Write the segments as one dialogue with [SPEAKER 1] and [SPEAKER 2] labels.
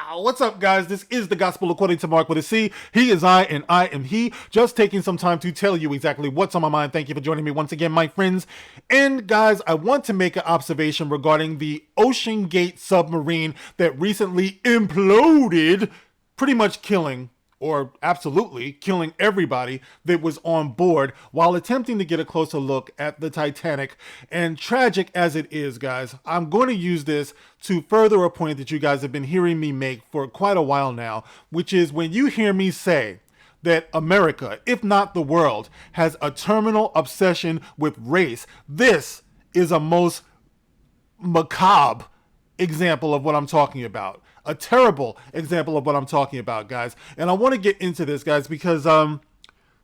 [SPEAKER 1] What's up, guys? This is the Gospel According to Mark with a C. He is I, and I am he. Just taking some time to tell you exactly what's on my mind. Thank you for joining me once again, my friends. And guys, I want to make an observation regarding the Ocean Gate submarine that recently imploded, pretty much killing, or absolutely killing, everybody that was on board while attempting to get a closer look at the Titanic. And tragic as it is, guys, I'm going to use this to further a point that you guys have been hearing me make for quite a while now, which is when you hear me say that America, if not the world, has a terminal obsession with race, this is a most macabre example of what I'm talking about. A terrible example of what I'm talking about, guys. And I want to get into this, guys, because all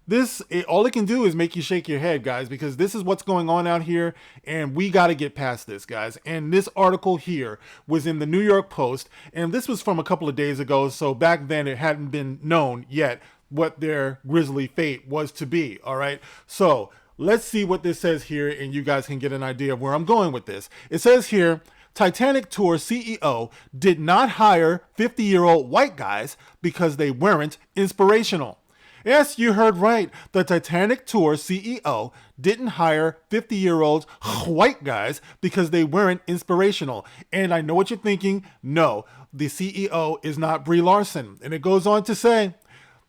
[SPEAKER 1] it can do is make you shake your head, guys, because this is what's going on out here, and we got to get past this, guys. And this article here was in the New York Post, and this was from a couple of days ago, so back then it hadn't been known yet what their grisly fate was to be, all right? So let's see what this says here, and you guys can get an idea of where I'm going with this. It says here, Titanic Tour CEO did not hire 50-year-old white guys because they weren't inspirational. Yes, you heard right. The Titanic Tour CEO didn't hire 50-year-old white guys because they weren't inspirational. And I know what you're thinking. No, the CEO is not Brie Larson. And it goes on to say,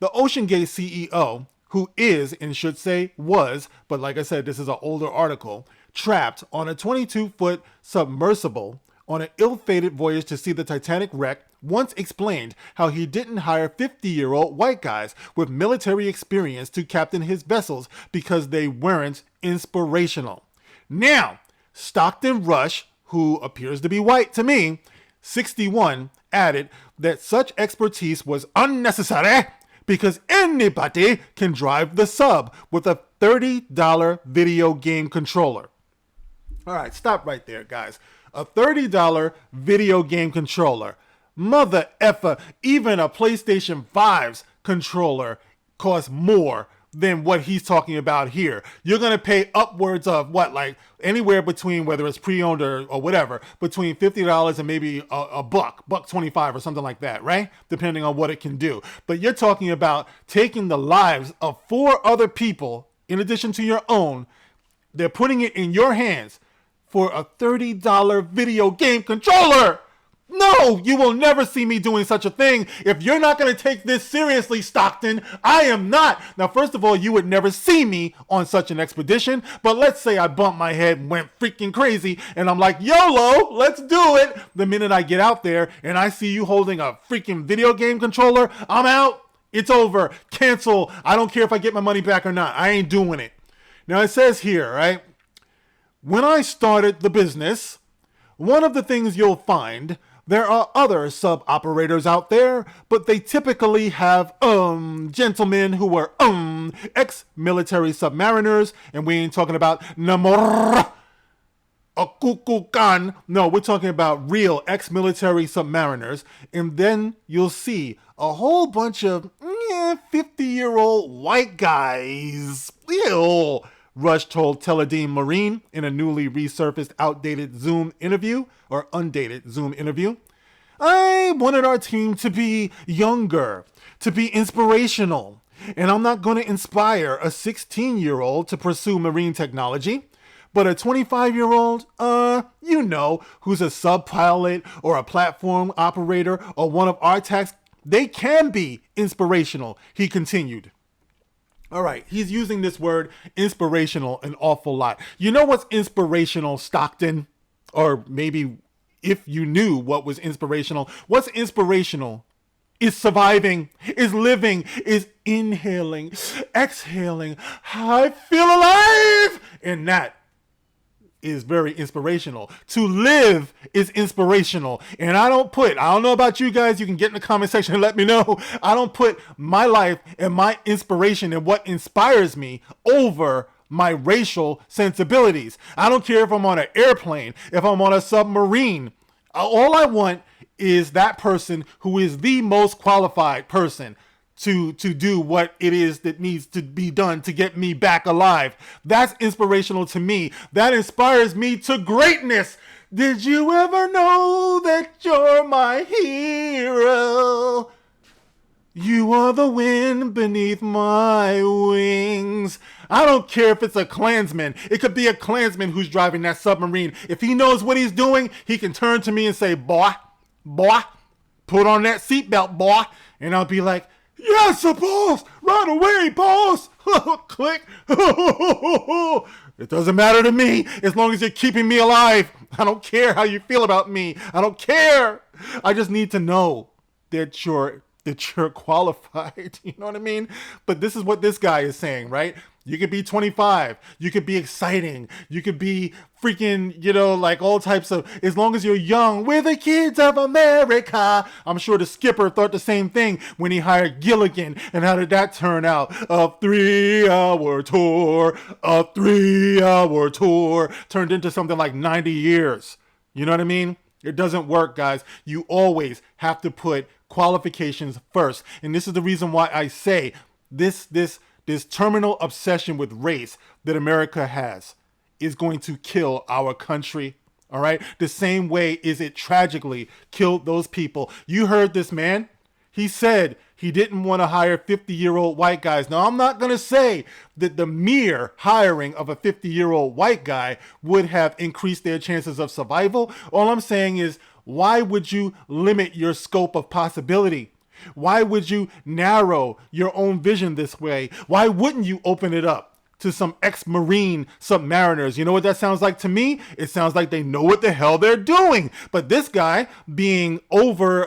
[SPEAKER 1] the Ocean Gate CEO, who is, and should say was, but like I said, this is an older article, trapped on a 22-foot submersible on an ill-fated voyage to see the Titanic wreck, once explained how he didn't hire 50-year-old white guys with military experience to captain his vessels because they weren't inspirational. Now, Stockton Rush, who appears to be white to me, 61, added that such expertise was unnecessary because anybody can drive the sub with a $30 video game controller. All right, stop right there, guys. A $30 video game controller. Mother effer, even a PlayStation 5's controller costs more than what he's talking about here. You're going to pay upwards of what, like anywhere between, whether it's pre-owned or whatever, between $50 and maybe a buck $1.25 or something like that, right? Depending on what it can do. But you're talking about taking the lives of 4 other people in addition to your own. They're putting it in your hands for a $30 video game controller. No, you will never see me doing such a thing. If you're not going to take this seriously, Stockton, I am not. Now, first of all, you would never see me on such an expedition. But let's say I bumped my head and went freaking crazy, and I'm like, YOLO, let's do it. The minute I get out there and I see you holding a freaking video game controller, I'm out. It's over. Cancel. I don't care if I get my money back or not. I ain't doing it. Now, it says here, right? When I started the business, one of the things you'll find, there are other sub-operators out there, but they typically have, gentlemen who are, ex-military submariners, and we ain't talking about Namor, Akukukan. No, we're talking about real ex-military submariners, and then you'll see a whole bunch of 50-year-old white guys. Ew. Rush told Teledean Marine in a newly resurfaced outdated Zoom interview, or undated Zoom interview. I wanted our team to be younger, to be inspirational, and I'm not going to inspire a 16-year-old to pursue marine technology, but a 25-year-old, who's a sub-pilot or a platform operator or one of our techs, they can be inspirational, he continued. All right, he's using this word inspirational an awful lot. You know what's inspirational, Stockton? Or maybe if you knew what was inspirational. What's inspirational is surviving, is living, is inhaling, exhaling. I feel alive! And that is very inspirational. To live is inspirational. And I don't know about you guys, you can get in the comment section and let me know. I don't put my life and my inspiration and what inspires me over my racial sensibilities. I don't care if I'm on an airplane, if I'm on a submarine. All I want is that person who is the most qualified person to do what it is that needs to be done to get me back alive. That's inspirational to me. That inspires me to greatness. Did you ever know that you're my hero? You are the wind beneath my wings. I don't care if it's a Klansman. It could be a Klansman who's driving that submarine. If he knows what he's doing, he can turn to me and say, boy, put on that seatbelt, boy. And I'll be like, yes, boss, right away, boss. Click. It doesn't matter to me as long as you're keeping me alive. I don't care how you feel about me. I don't care. I just need to know that you're qualified. You know what I mean? But this is what this guy is saying, right? You could be 25. You could be exciting. You could be freaking, like all types of, as long as you're young. We're the kids of America. I'm sure the skipper thought the same thing when he hired Gilligan. And how did that turn out? A 3-hour tour. A 3-hour tour turned into something like 90 years. You know what I mean? It doesn't work, guys. You always have to put qualifications first. And this is the reason why I say this terminal obsession with race that America has is going to kill our country. All right. The same way is it tragically killed those people. You heard this man. He said he didn't want to hire 50-year-old white guys. Now, I'm not going to say that the mere hiring of a 50-year-old white guy would have increased their chances of survival. All I'm saying is, why would you limit your scope of possibility? Why would you narrow your own vision this way? Why wouldn't you open it up to some ex-Marine submariners? You know what that sounds like to me? It sounds like they know what the hell they're doing. But this guy being over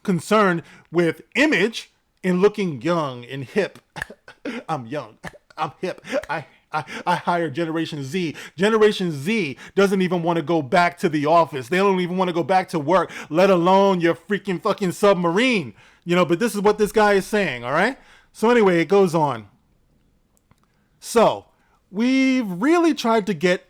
[SPEAKER 1] concerned with image and looking young and hip. I'm young. I'm hip. I hire Generation Z. Generation Z doesn't even want to go back to the office. They don't even want to go back to work, let alone your freaking fucking submarine. But this is what this guy is saying, all right? So anyway, it goes on. So, we've really tried to get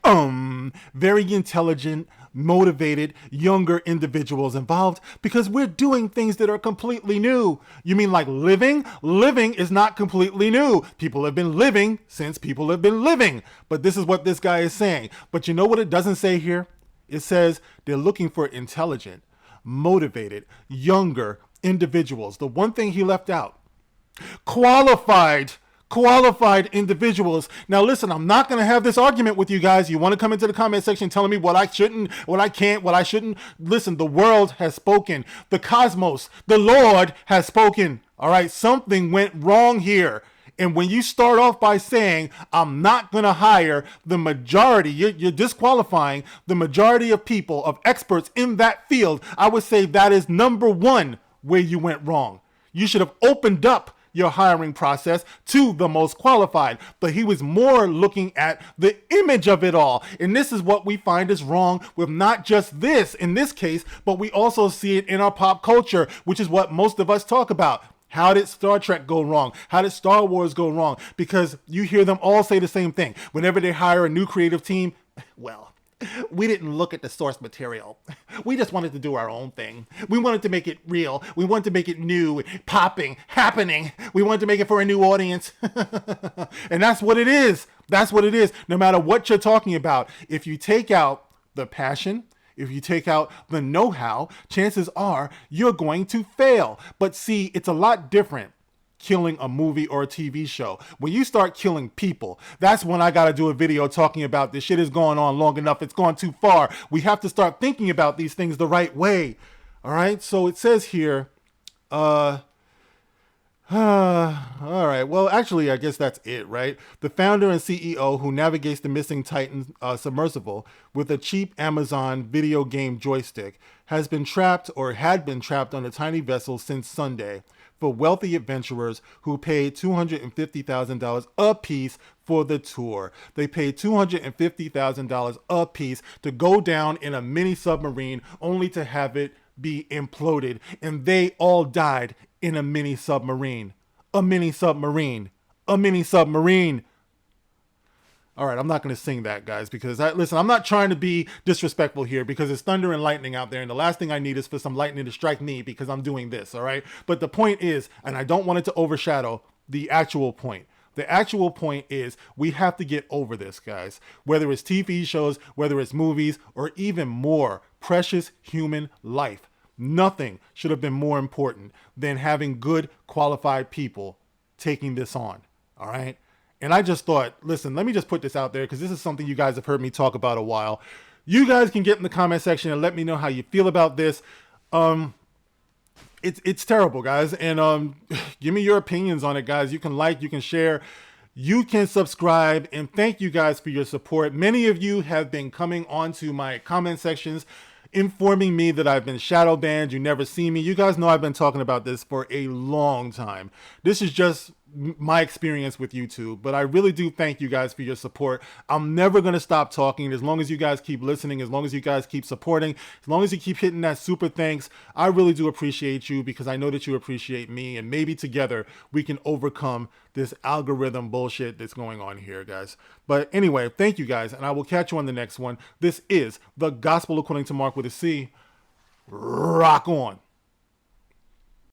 [SPEAKER 1] very intelligent, motivated, younger individuals involved because we're doing things that are completely new. You mean like living? Living is not completely new. People have been living since people have been living. But this is what this guy is saying. But you know what it doesn't say here? It says they're looking for intelligent, motivated, younger individuals. The one thing he left out, qualified individuals. Now listen, I'm not going to have this argument with you guys. You want to come into the comment section telling me what I shouldn't, what I can't, what I shouldn't. Listen, the world has spoken. The cosmos, the Lord has spoken. All right, something went wrong here. And when you start off by saying, I'm not going to hire the majority, you're disqualifying the majority of people, of experts in that field, I would say that is number one where you went wrong. You should have opened up your hiring process to the most qualified, but he was more looking at the image of it all. And this is what we find is wrong with not just this in this case, but we also see it in our pop culture, which is what most of us talk about. How did Star Trek go wrong? How did Star Wars go wrong? Because you hear them all say the same thing. Whenever they hire a new creative team, well, we didn't look at the source material. We just wanted to do our own thing. We wanted to make it real. We wanted to make it new, popping, happening. We wanted to make it for a new audience. And that's what it is. That's what it is. No matter what you're talking about, if you take out the passion, if you take out the know-how, chances are you're going to fail. But see, it's a lot different killing a movie or a TV show. When you start killing people, that's when I got to do a video talking about this shit is going on long enough. It's gone too far. We have to start thinking about these things the right way. All right. So it says here, all right. Well, actually, I guess that's it, right? The founder and CEO who navigates the missing Titan submersible with a cheap Amazon video game joystick has been trapped or had been trapped on a tiny vessel since Sunday for wealthy adventurers who paid $250,000 a piece for the tour. They paid $250,000 a piece to go down in a mini submarine only to have it be imploded. And they all died in a mini submarine. A mini submarine. A mini submarine. All right, I'm not going to sing that, guys, because listen, I'm not trying to be disrespectful here because it's thunder and lightning out there, and the last thing I need is for some lightning to strike me because I'm doing this, all right? But the point is, and I don't want it to overshadow the actual point, The actual point is we have to get over this, guys. Whether it's TV shows, whether it's movies, or even more, precious human life. Nothing should have been more important than having good, qualified people taking this on. All right. And I just thought, listen, let me just put this out there because this is something you guys have heard me talk about a while. You guys can get in the comment section and let me know how you feel about this. It's terrible, guys. And give me your opinions on it, guys. You can like, you can share, you can subscribe, and thank you guys for your support. Many of you have been coming onto my comment sections informing me that I've been shadow banned. You never see me. You guys know I've been talking about this for a long time. This is just my experience with YouTube, but I really do thank you guys for your support. I'm never going to stop talking as long as you guys keep listening, as long as you guys keep supporting, as long as you keep hitting that super thanks. I really do appreciate you because I know that you appreciate me, and maybe together we can overcome this algorithm bullshit that's going on here, guys. But anyway, thank you guys, and I will catch you on the next one. This is the Gospel According to Mark with a C. Rock on.